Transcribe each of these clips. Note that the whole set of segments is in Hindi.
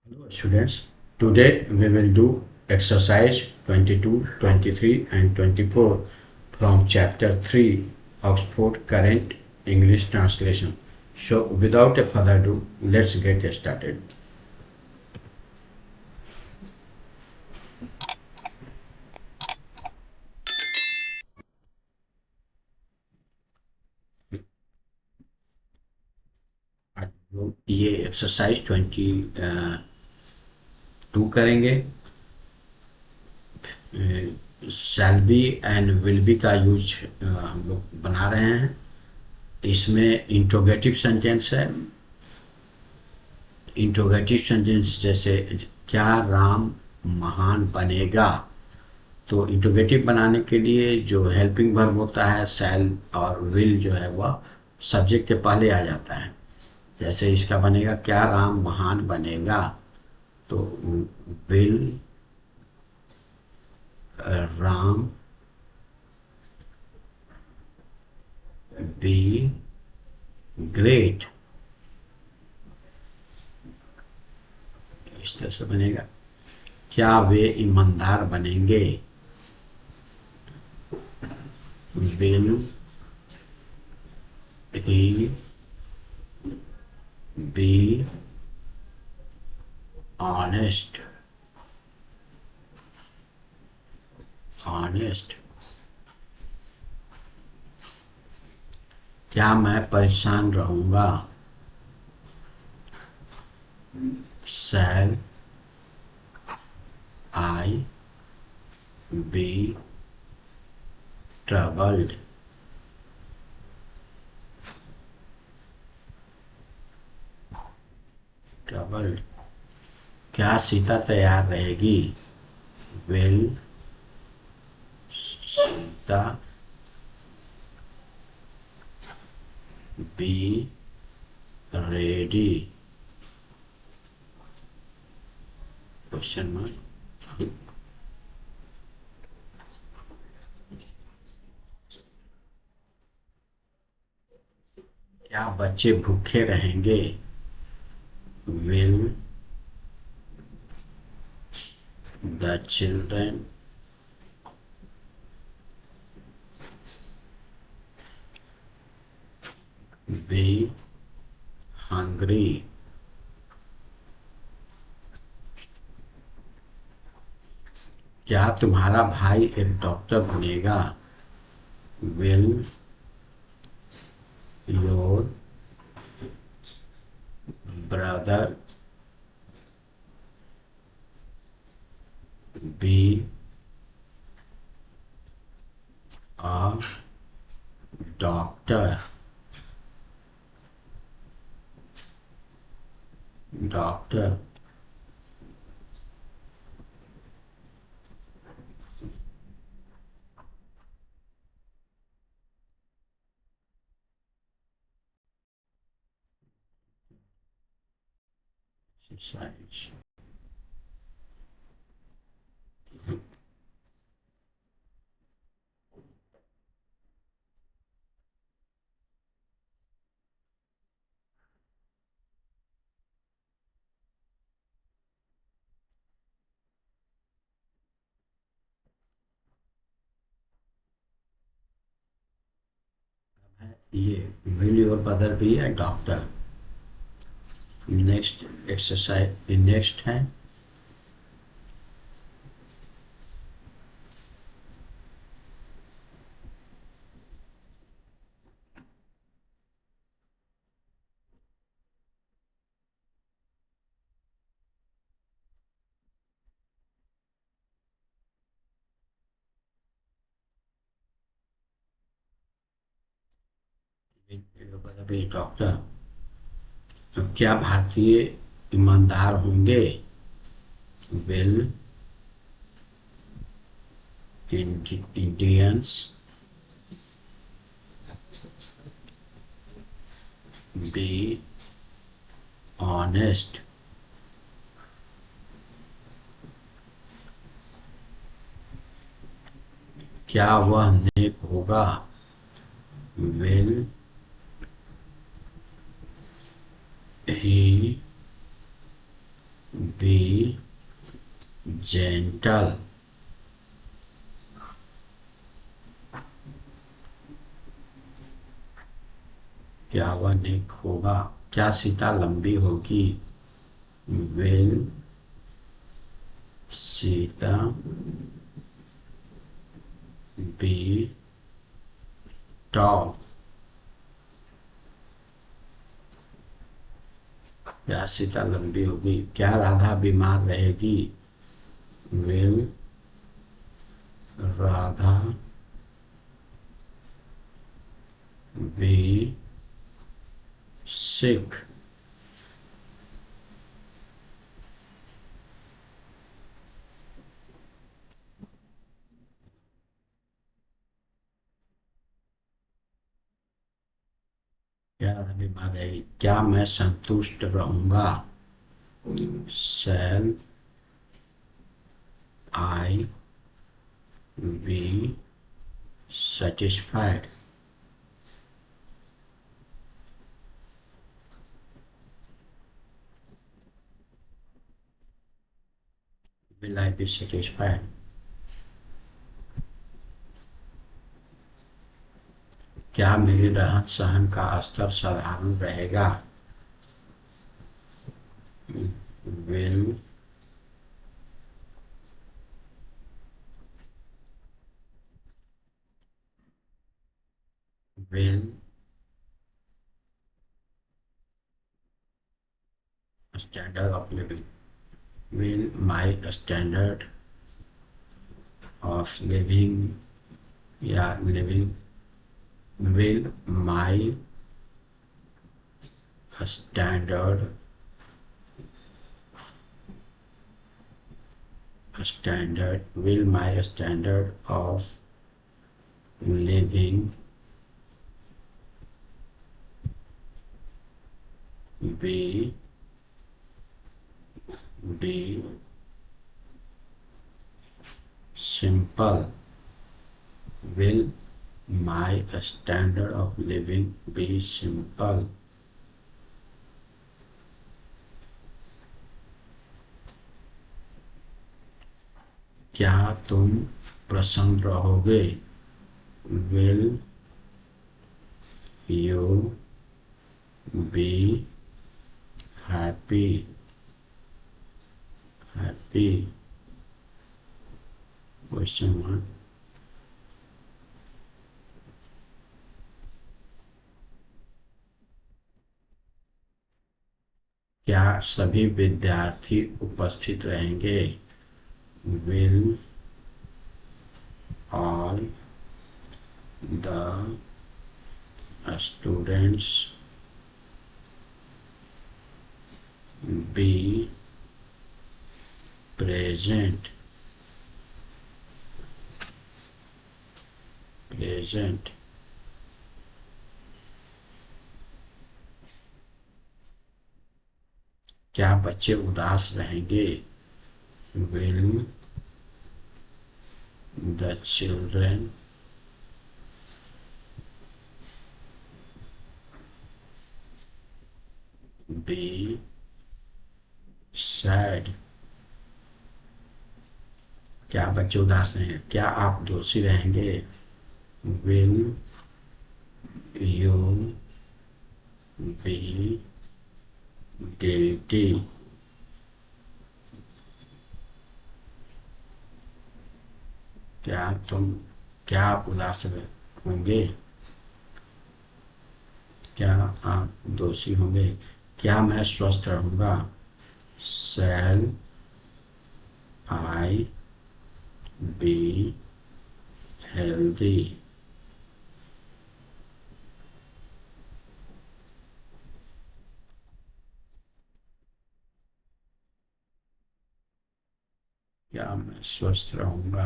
Hello students, today we will do exercise 22, 23 and 24 from chapter 3 Oxford Current English Translation. So without a further ado, let's get started. आज लोग ये एक्सरसाइज 22 करेंगे। Shall be and will be का यूज हम लोग बना रहे हैं। इसमें इंट्रोगेटिव सेंटेंस है। इंट्रोगेटिव सेंटेंस जैसे क्या राम महान बनेगा, तो इंट्रोगेटिव बनाने के लिए जो हेल्पिंग वर्ब होता है शैल और विल जो है वह सब्जेक्ट के पहले आ जाता है। जैसे इसका बनेगा क्या राम महान बनेगा, तो विल राम बी ग्रेट, इस तरह से बनेगा। क्या वे ईमानदार बनेंगे, will he be honest, honest. क्या मैं परेशान रहूंगा, shall I be troubled, troubled. क्या सीता तैयार रहेगी, will Sita be ready, question mark. क्या बच्चे भूखे रहेंगे, will the children be hungry. क्या तुम्हारा भाई एक डॉक्टर बनेगा, will your brother be a doctor, doctor. Exercise ये will your brother be a doctor. Next exercise next है डॉक्टर। तो क्या भारतीय ईमानदार होंगे, विल इंडियंस बी ऑनेस्ट। क्या वह नेक होगा, विल ही जेंटल, क्या वह नेक होगा? क्या सीता लंबी होगी? Will Sita be tall? क्या सीता लंबी होगी? क्या राधा बीमार रहेगी? Will Radha be sick? क्या राधा बीमार रहेगी? क्या मैं संतुष्ट रहूंगा? Shall I be satisfied? Will I be satisfied? क्या मेरी रहन सहन का स्तर साधारण रहेगा? Will will standard of living will my standard of living या living will my standard will my standard of living be be simple? Will my standard of living be simple? क्या तुम प्रसन्न रहोगे? Will you be happy? Happy? Question mark. क्या सभी विद्यार्थी उपस्थित रहेंगे? Will all the students be present? Present? क्या बच्चे उदास रहेंगे? Will the children be sad? क्या बच्चे उदास रहेंगे? क्या आप दोषी रहेंगे? Will you be guilty? क्या आप उदास होंगे? क्या आप दोषी होंगे? क्या मैं स्वस्थ रहूंगा? Shall I be healthy? क्या मैं स्वस्थ रहूंगा?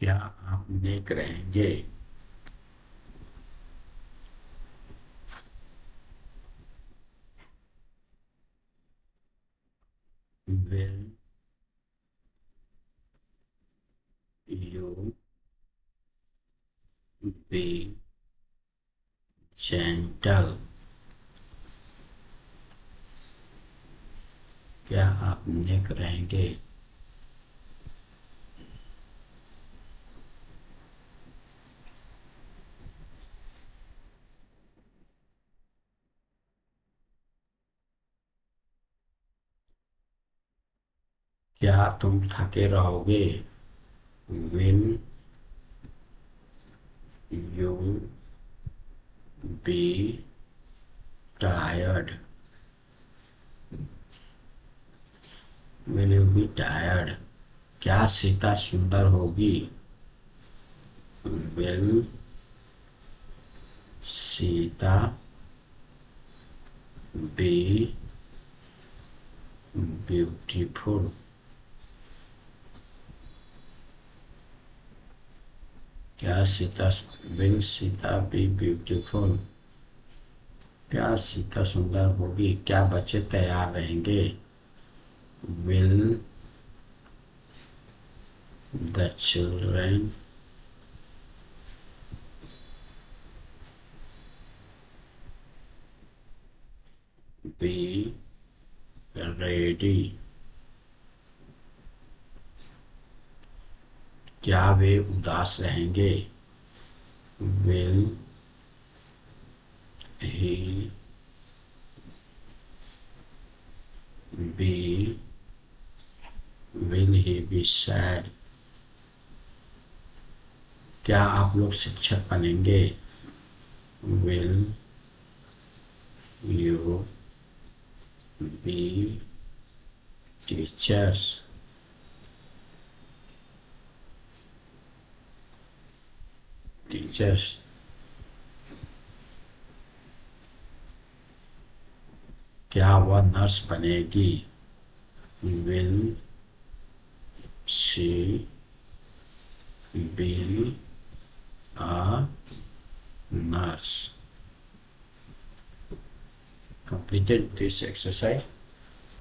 क्या आप नेक रहेंगे? Will you be gentle. क्या आप नेक रहेंगे? क्या तुम थके रहोगे? Will you be tired? Will you be tired? क्या सीता सुंदर होगी? Will Sita be beautiful? क्या Sita will Sita be beautiful? क्या सीता सुंदर होगी? क्या बच्चे तैयार रहेंगे? Will the children be ready? क्या वे उदास रहेंगे? Will he be will he be sad? क्या आप लोग शिक्षक बनेंगे? Will you be teachers? Teachers? क्या वह नर्स बनेगी? Will she be a nurse? Completed this exercise.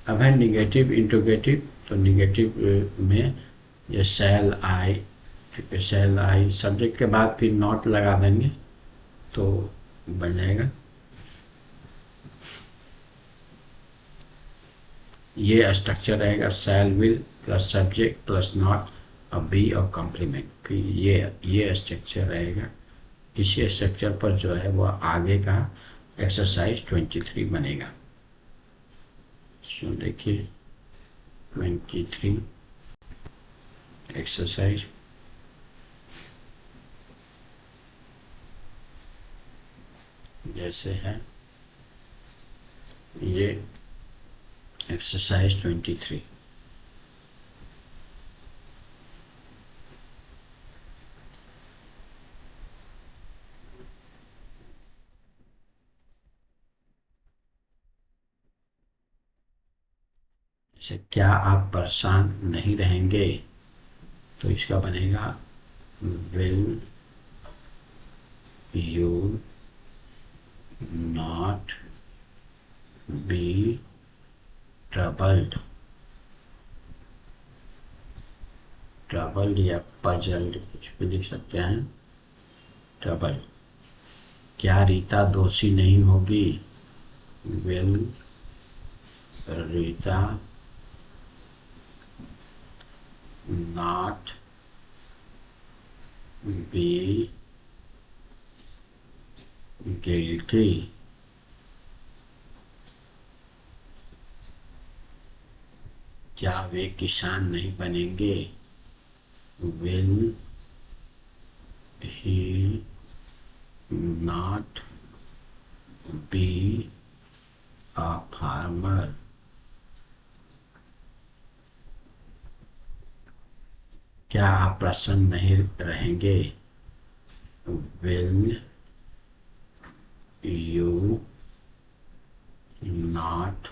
अब है निगेटिव इंट्रोगेटिव। तो निगेटिव में ये शैल आई सब्जेक्ट के बाद फिर नॉट लगा देंगे तो बन जाएगा। ये स्ट्रक्चर रहेगा शैल will plus subject plus not और बी और कॉम्प्लीमेंट। फिर ये स्ट्रक्चर रहेगा। इसी स्ट्रक्चर पर जो है वो आगे का एक्सरसाइज 23 बनेगा। सो देखिए 23 एक्सरसाइज। जैसे है ये एक्सरसाइज 23। जैसे क्या आप परेशान नहीं रहेंगे? तो इसका बनेगा will you not be troubled? Troubled या पजल्ड कुछ भी लिख सकते हैं। ट्रबल्ड। क्या रीता दोषी नहीं होगी? Will Rita not be guilty? क्या वे किसान नहीं बनेंगे? Will he not be a farmer? क्या आप प्रसन्न नहीं रहेंगे? Will you not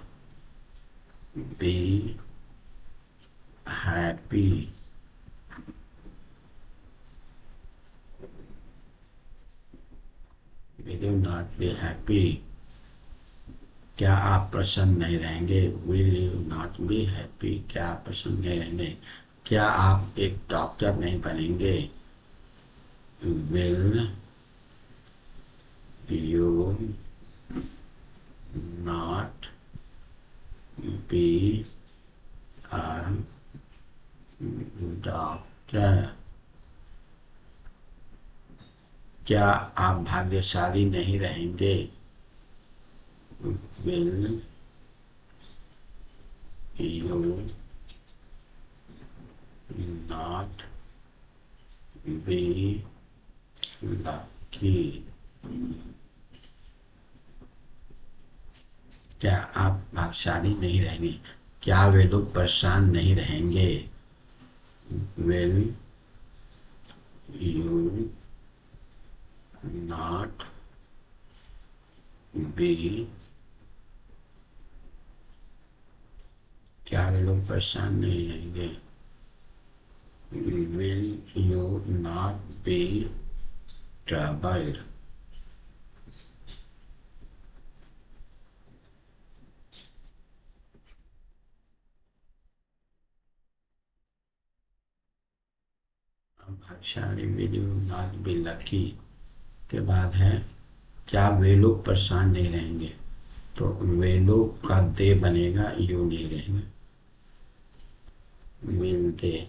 be happy? Will you not be happy? क्या आप प्रसन्न नहीं रहेंगे? Will you not be happy? क्या आप प्रसन्न नहीं रहेंगे? क्या आप एक डॉक्टर नहीं बनेंगे? Will you not be a doctor? क्या आप भाग्यशाली नहीं रहेंगे? Will you not be lucky? क्या आप भाग्यशाली नहीं रहेंगे? क्या वे लोग परेशान नहीं रहेंगे? Will you not be, क्या वे लोग परेशान नहीं रहेंगे? Will you not be troubled? भाग्यशाली will you not be lucky के बाद है क्या वे लोग परेशान नहीं रहेंगे? तो वे लोग का दे बनेगा, यू नहीं रहेंगे। will they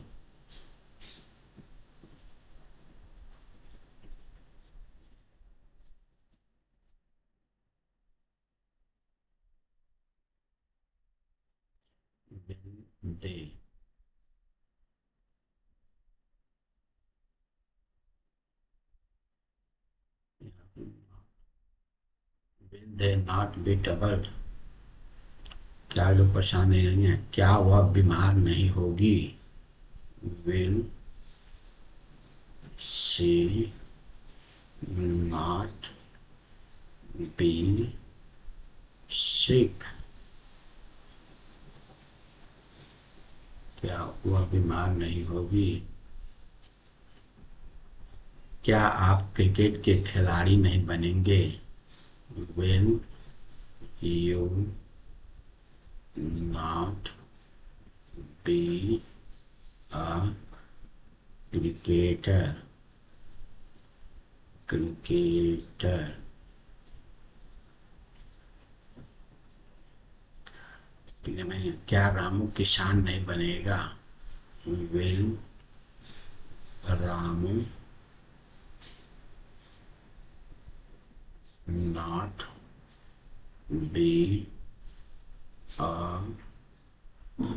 will they will they not be troubled? क्या लोग परेशान नहीं रहेंगे? क्या वह बीमार नहीं होगी? will she not be sick? क्या वह बीमार नहीं होगी? क्या आप क्रिकेट के खिलाड़ी नहीं बनेंगे? will you not be a cricketer? cricketer क्या रामू किसान नहीं बनेगा? will Ramu not be a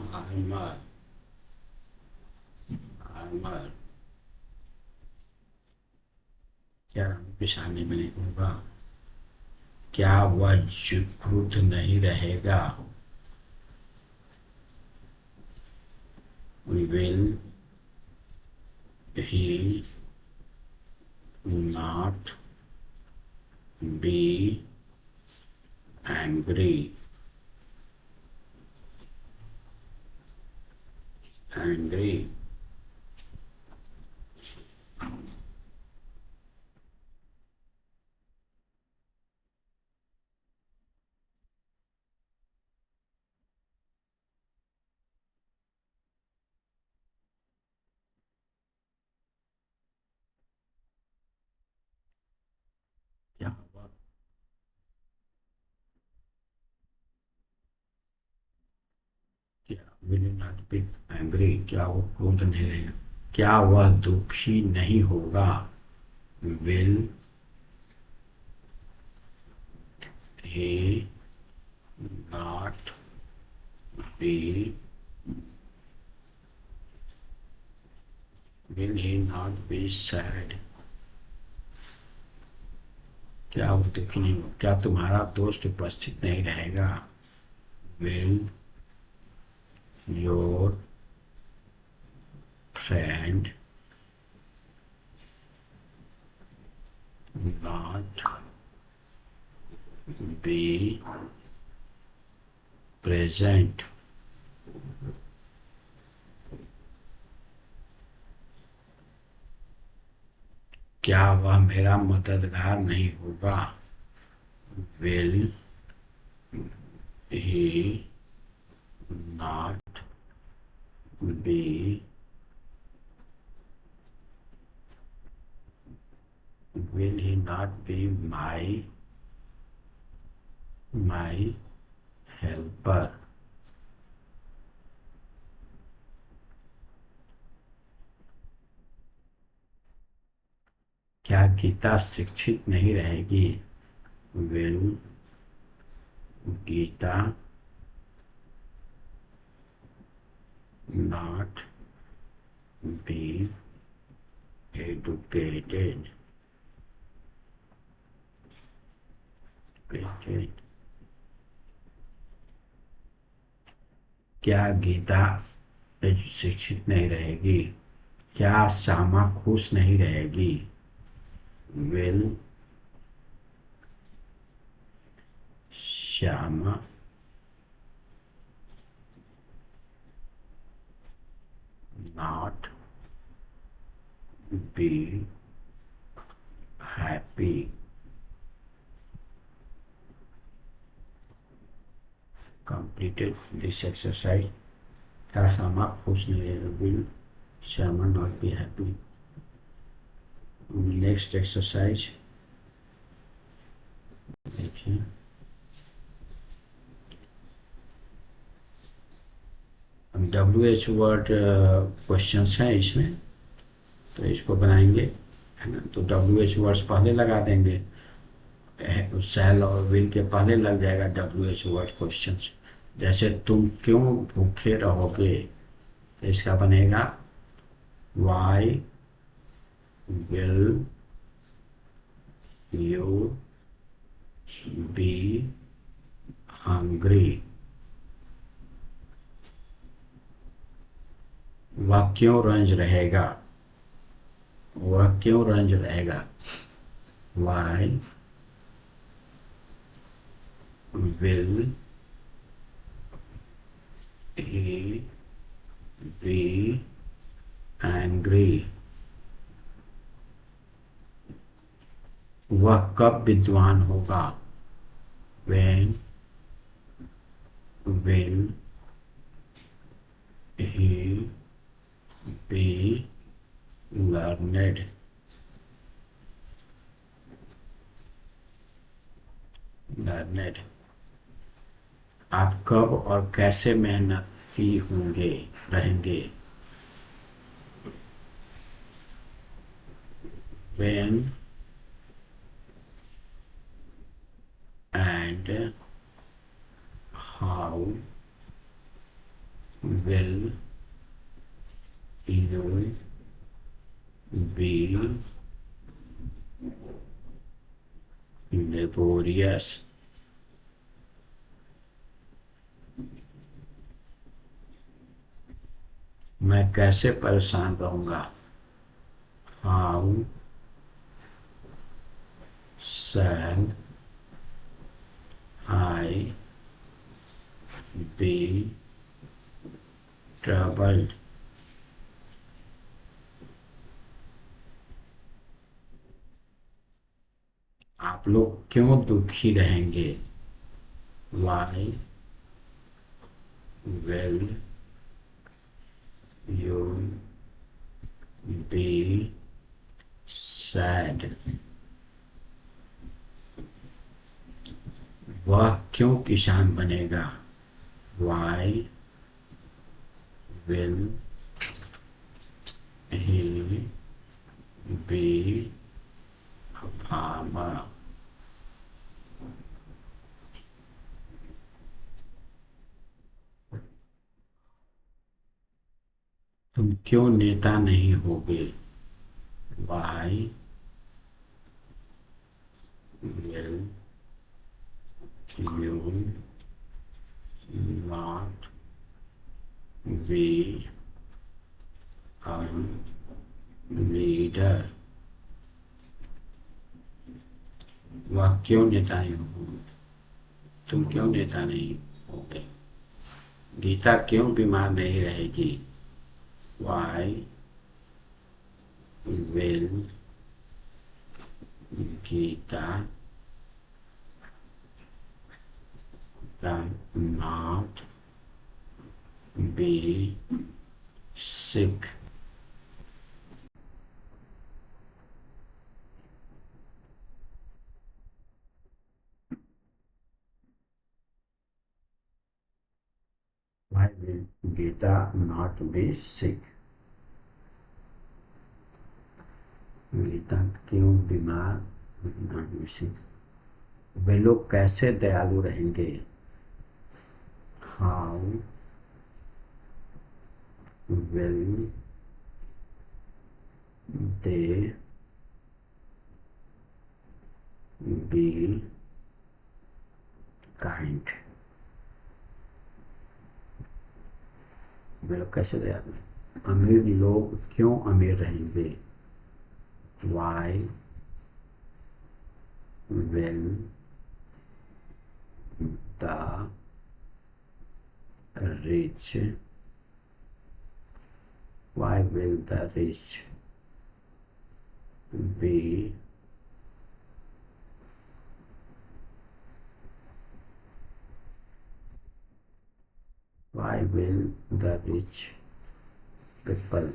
farmer? farmer क्या रामू किसान नहीं बनेगा? क्या वह क्रुद्ध नहीं रहेगा? will he not be angry? angry क्या वह क्या will not be angry? क्या वो क्रोध नहीं रहेगा? क्या वह दुखी नहीं होगा? will he not be will he not be sad? क्या वो दुखी नहीं हो? क्या तुम्हारा दोस्त उपस्थित नहीं रहेगा? will your friend not be present? क्या वह मेरा मददगार नहीं होगा? will he not be will he not be my helper? क्या गीता शिक्षित नहीं रहेगी? Will Gita not be educated? क्या गीता शिक्षित नहीं रहेगी? क्या श्यामा खुश नहीं रहेगी? Will Shyama not be happy? Completed this exercise. क्या श्यामा खुश नहीं रहेगी? Will Shyama not be happy? Next exercise देखिए, WH वर्ड क्वेश्चंस हैं इसमें, तो इसको बनाएंगे, है ना। तो WH वर्ड्स पहले लगा देंगे, शैल और विल के पहले लग जाएगा WH वर्ड क्वेश्चंस। जैसे तुम क्यों भूखे रहोगे, तो इसका बनेगा why will you be hungry. वह क्यों रंज रहेगा, वह क्यों रंज रहेगा? Why will he be angry? वह कब विद्वान होगा? When will he be learned? आप कब और कैसे मेहनती होंगे, रहेंगे? When and how will you be laborious? मैं कैसे परेशान रहूंगा? How shall I be troubled? आप लोग क्यों दुखी रहेंगे? Why will you be sad? वह क्यों किसान बनेगा? Why will he be a farmer? तुम क्यों नेता नहीं होगे? Why will you not be a leader? वह क्यों नेता नहीं होगे? तुम क्यों नेता नहीं होगे? गीता क्यों बीमार नहीं रहेगी? Why will Gita not be sick? will Gita not be sick? Gita क्यों बीमार not be sick? वे लोग कैसे दयालु रहेंगे? How will they be kind? वे लोग कैसे दयालु? अमीर लोग क्यों अमीर रहेंगे? Why will the rich why will the rich be why will the rich people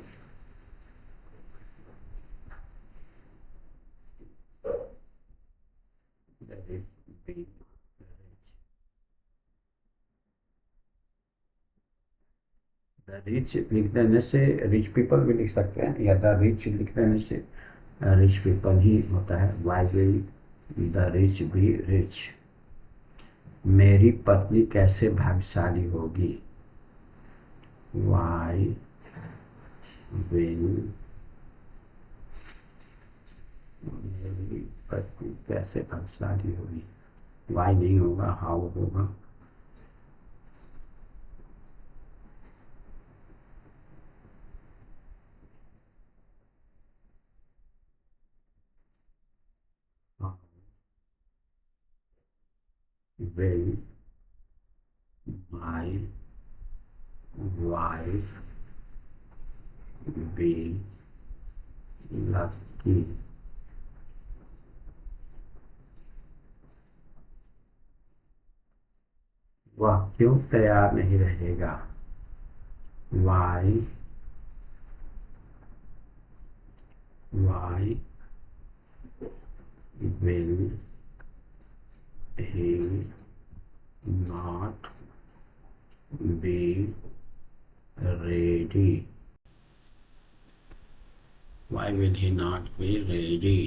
the rich be rich? The rich लिख देने से रिच पीपल भी लिख सकते हैं, या द रिच लिख देने से रिच पीपल ही होता है। Why will the rich be rich? मेरी पत्नी कैसे भाग्यशाली होगी? वाई विल मेरी पत्नी कैसे भाग्यशाली होगी? वाई नहीं होगा, हाउ होगा। Will my wife be lucky? वह क्यों तैयार नहीं रहेगा? Why will he not be ready? Why will he not be ready?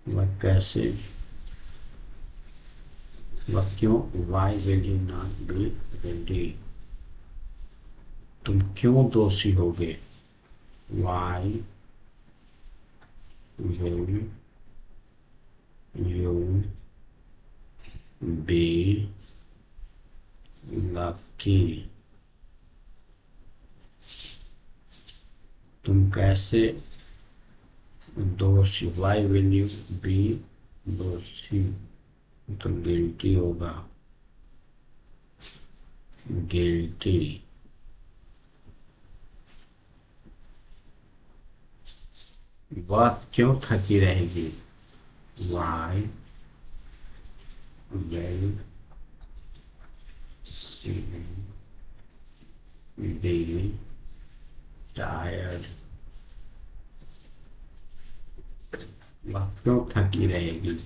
वह कैसे वह क्यों Why will he not be ready? तुम क्यों दोषी होगे? Why will you be lucky? तुम कैसे दोषी? Why will you be दोषी? तो गिल्टी होगा, गिल्टी। वह क्यों थकी रहेगी? Why will she be tired? वह क्यों थकी रहेगी?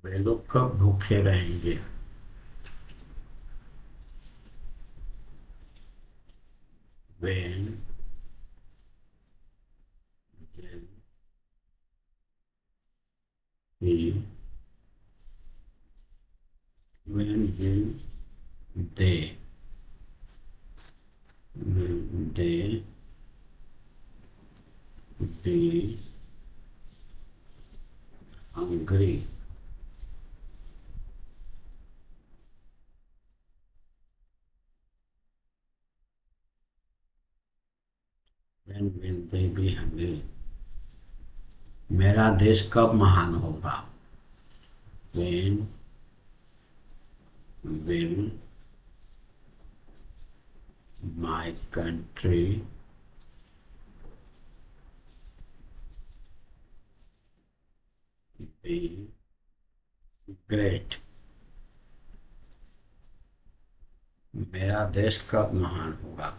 वे लोग कब भूखे रहेंगे? When will he when will they be hungry? When will they be hungry? मेरा देश कब महान होगा? When will my country be great. मेरा देश कब महान होगा?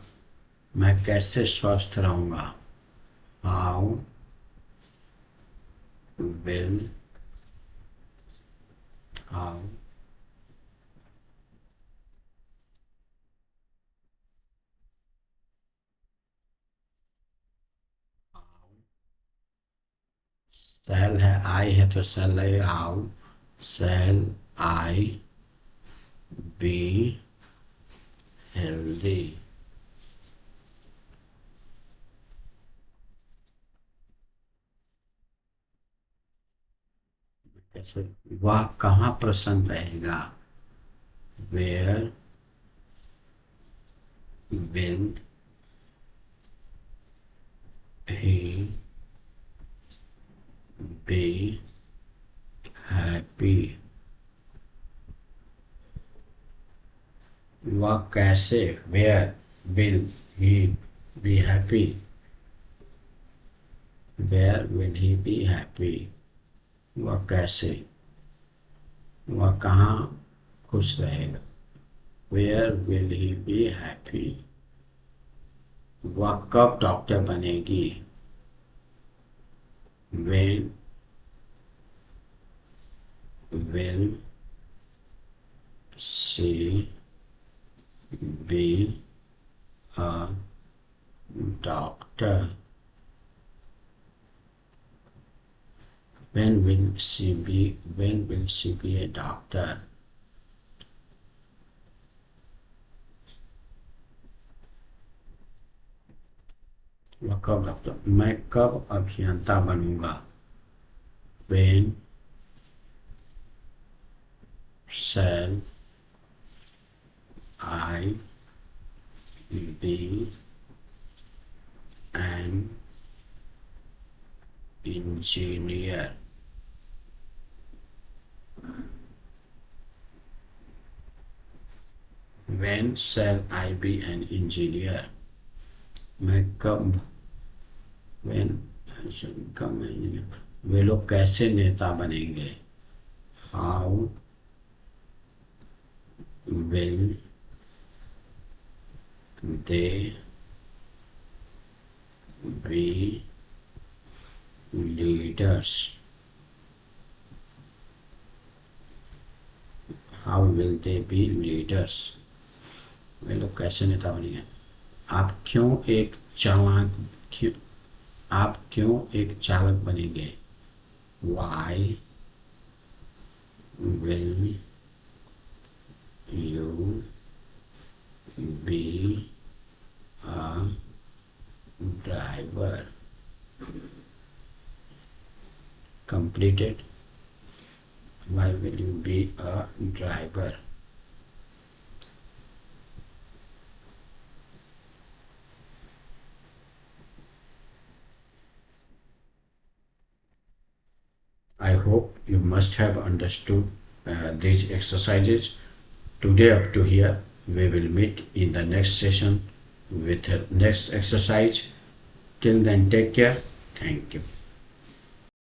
मैं कैसे स्वस्थ रहूंगा? हाउ विल हाउ सेल है, आई है तो सेल लगेगा। How shall I be healthy? कैसे? वह कहाँ प्रसन्न रहेगा? Where will he be happy? वह कैसे? Where will he be happy? Where will he be happy? वह कैसे? वह कहाँ खुश रहेगा? Where will he be happy? वह कब डॉक्टर बनेगी? When will she be a doctor? when will she be a doctor? वह कब डॉक्टर? मैं कब अभियंता बनूंगा? when shall I be an engineer? when shall I be an engineer? मैं कब when I shall become an engineer? वे लोग कैसे नेता बनेंगे? how will they be leaders? how will they be leaders? वे लोग कैसे नेता बनेंगे? आप क्यों एक चालाक क्यों आप क्यों एक चालक बनेंगे? Why will you be a driver? Completed. Why will you be a driver? I hope you must have understood these exercises. Today up to here. We will meet in the next session with the next exercise. Till then, take care. Thank you.